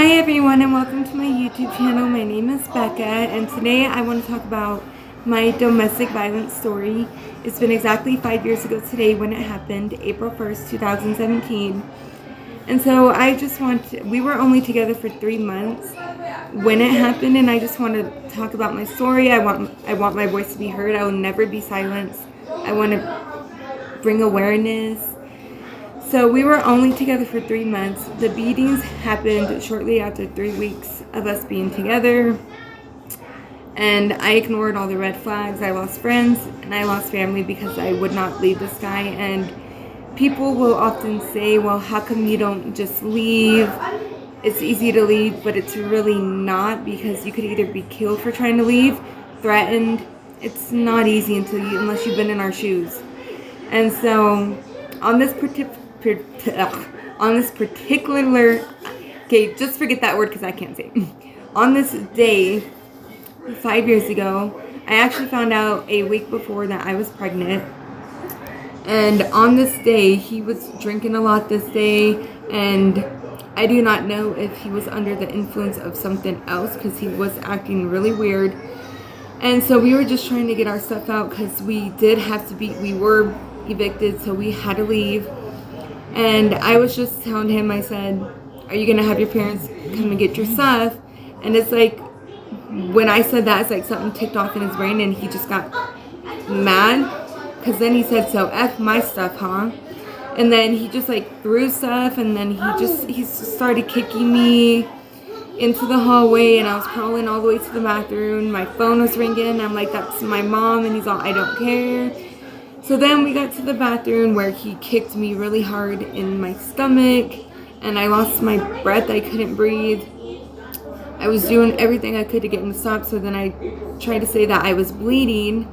Hi everyone and welcome to my YouTube channel. My name is Becca and today I want to talk about my domestic violence story. It's been exactly 5 years ago today when it happened, April 1st, 2017. And so we were only together for 3 months when it happened, and I just want to talk about my story. I want my voice to be heard. I will never be silenced. I want to bring awareness. So we were only together for 3 months. The beatings happened shortly after 3 weeks of us being together. And I ignored all the red flags. I lost friends and I lost family because I would not leave this guy. And people will often say, well, how come you don't just leave? It's easy to leave, but it's really not, because you could either be killed for trying to leave, threatened. It's not easy unless you've been in our shoes. And so on this particular, okay, just forget that word because I can't say it. On this day, 5 years ago, I actually found out a week before that I was pregnant. And on this day, he was drinking a lot this day, and I do not know if he was under the influence of something else because he was acting really weird. And so we were just trying to get our stuff out because we were evicted, so we had to leave. And I was just telling him, I said, are you gonna have your parents come and get your stuff? And it's like, when I said that, it's like something ticked off in his brain and he just got mad. Because then he said, so F my stuff, huh? And then he just like threw stuff, and then he started kicking me into the hallway, and I was crawling all the way to the bathroom. My phone was ringing. I'm like, that's my mom, and he's all, I don't care. So then we got to the bathroom where he kicked me really hard in my stomach, and I lost my breath. I couldn't breathe. I was doing everything I could to get him to stop, so then I tried to say that I was bleeding,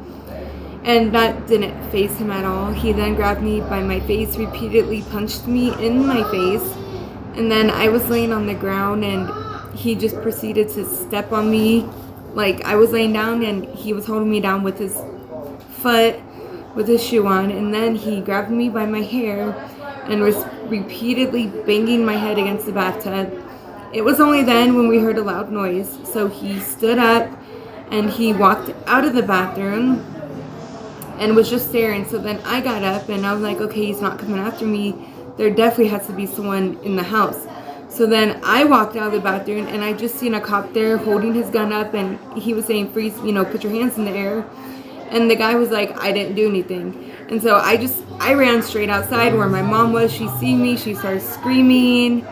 and that didn't faze him at all. He then grabbed me by my face, repeatedly punched me in my face, and then I was laying on the ground, and he just proceeded to step on me. Like, I was laying down, and he was holding me down with his foot, with his shoe on, and then he grabbed me by my hair and was repeatedly banging my head against the bathtub. It was only then when we heard a loud noise, so he stood up and he walked out of the bathroom and was just staring. So then I got up and I was like, okay, he's not coming after me. There definitely has to be someone in the house. So then I walked out of the bathroom and I just seen a cop there holding his gun up, and he was saying, freeze, put your hands in the air. And the guy was like, I didn't do anything. And so I ran straight outside where my mom was. She seen me, she started screaming.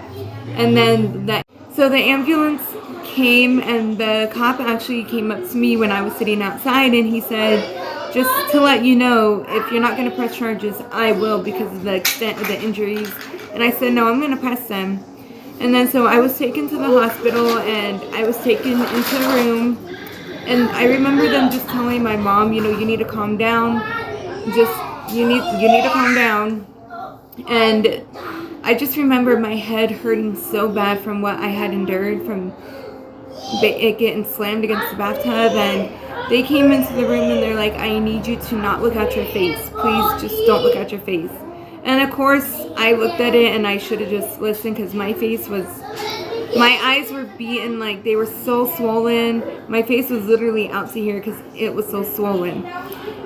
And then so the ambulance came, and the cop actually came up to me when I was sitting outside, and he said, just to let you know, if you're not going to press charges, I will, because of the extent of the injuries. And I said, no, I'm going to press them. And then so I was taken to the hospital, and I was taken into a room. And I remember them just telling my mom, you need to calm down. You need to calm down. And I just remember my head hurting so bad from what I had endured, from it getting slammed against the bathtub. And they came into the room and they're like, I need you to not look at your face. Please just don't look at your face. And of course, I looked at it and I should have just listened, because my eyes were beaten, like they were so swollen. My face was literally out to here because it was so swollen.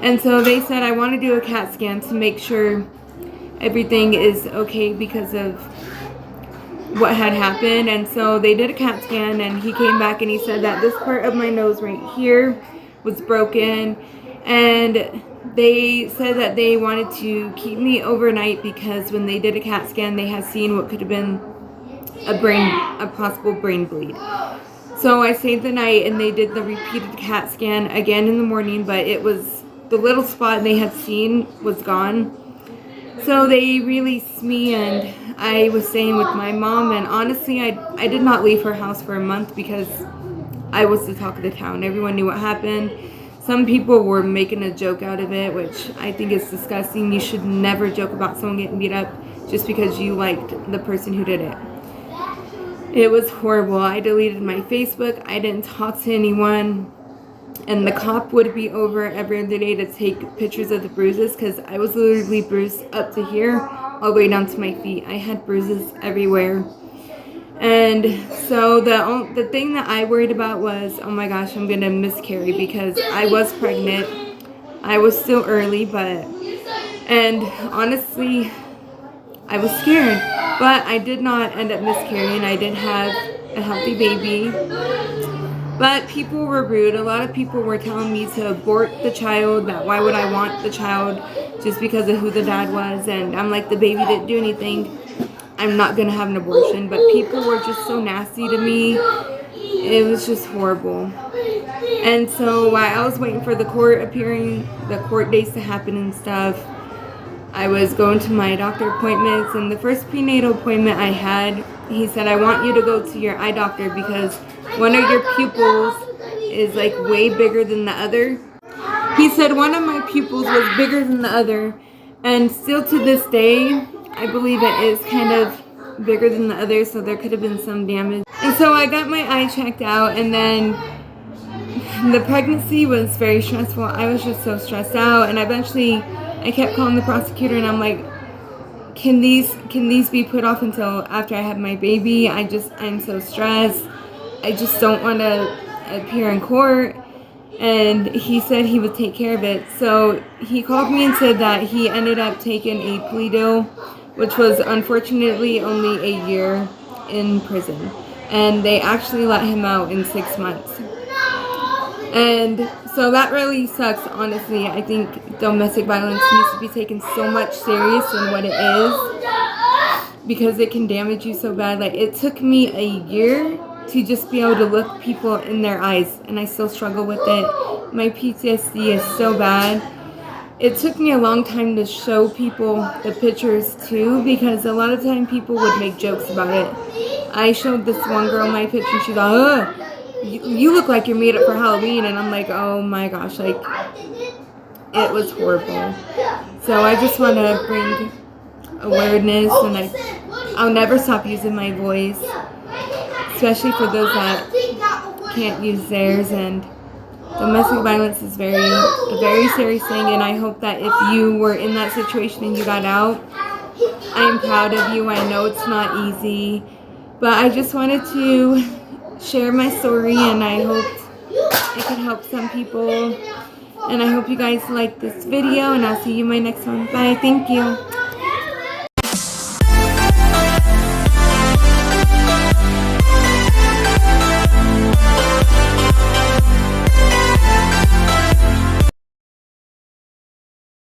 And so they said, I want to do a CAT scan to make sure everything is okay because of what had happened. And so they did a CAT scan, and he came back and he said that this part of my nose right here was broken. And they said that they wanted to keep me overnight because when they did a CAT scan, they had seen what could have been a possible brain bleed. So I stayed the night, and they did the repeated CAT scan again in the morning, but it was, the little spot they had seen was gone. So they released me, and I was staying with my mom. And honestly, I did not leave her house for a month because I was the talk of the town. Everyone knew what happened. Some people were making a joke out of it, which I think is disgusting. You should never joke about someone getting beat up just because you liked the person who did it. It was horrible. I deleted my Facebook. I didn't talk to anyone. And the cop would be over every other day to take pictures of the bruises, because I was literally bruised up to here all the way down to my feet. I had bruises everywhere. And so the thing that I worried about was, oh my gosh, I'm gonna miscarry, because I was pregnant. I was still early, and honestly, I was scared. But I did not end up miscarrying. I did have a healthy baby. But people were rude. A lot of people were telling me to abort the child, that why would I want the child just because of who the dad was. And I'm like, the baby didn't do anything. I'm not going to have an abortion. But people were just so nasty to me. It was just horrible. And so while I was waiting for the court dates to happen and stuff, I was going to my doctor appointments, and the first prenatal appointment I had, he said, I want you to go to your eye doctor because one of your pupils is like way bigger than the other. He said one of my pupils was bigger than the other, and still to this day, I believe it is kind of bigger than the other, so there could have been some damage. And so I got my eye checked out, and then the pregnancy was very stressful. I was just so stressed out, and eventually I kept calling the prosecutor, and I'm like, can these be put off until after I have my baby? I'm so stressed. I just don't want to appear in court. And he said he would take care of it. So he called me and said that he ended up taking a plea deal, which was unfortunately only a year in prison. And they actually let him out in 6 months. And so that really sucks, honestly. I think domestic violence needs to be taken so much serious than what it is, because it can damage you so bad. Like, it took me a year to just be able to look people in their eyes, and I still struggle with it. My PTSD is so bad. It took me a long time to show people the pictures too, because a lot of time people would make jokes about it. I showed this one girl my picture, and she's like, ugh, you look like you're made up for Halloween. And I'm like, oh my gosh, like, it was horrible. So I just want to bring awareness, and I'll never stop using my voice, especially for those that can't use theirs. And domestic violence is a very serious thing, and I hope that if you were in that situation and you got out, I'm proud of you. I know it's not easy, but I just wanted to share my story, and I hope it could help some people. And I hope you guys like this video, and I'll see you in my next one. Bye. Thank you.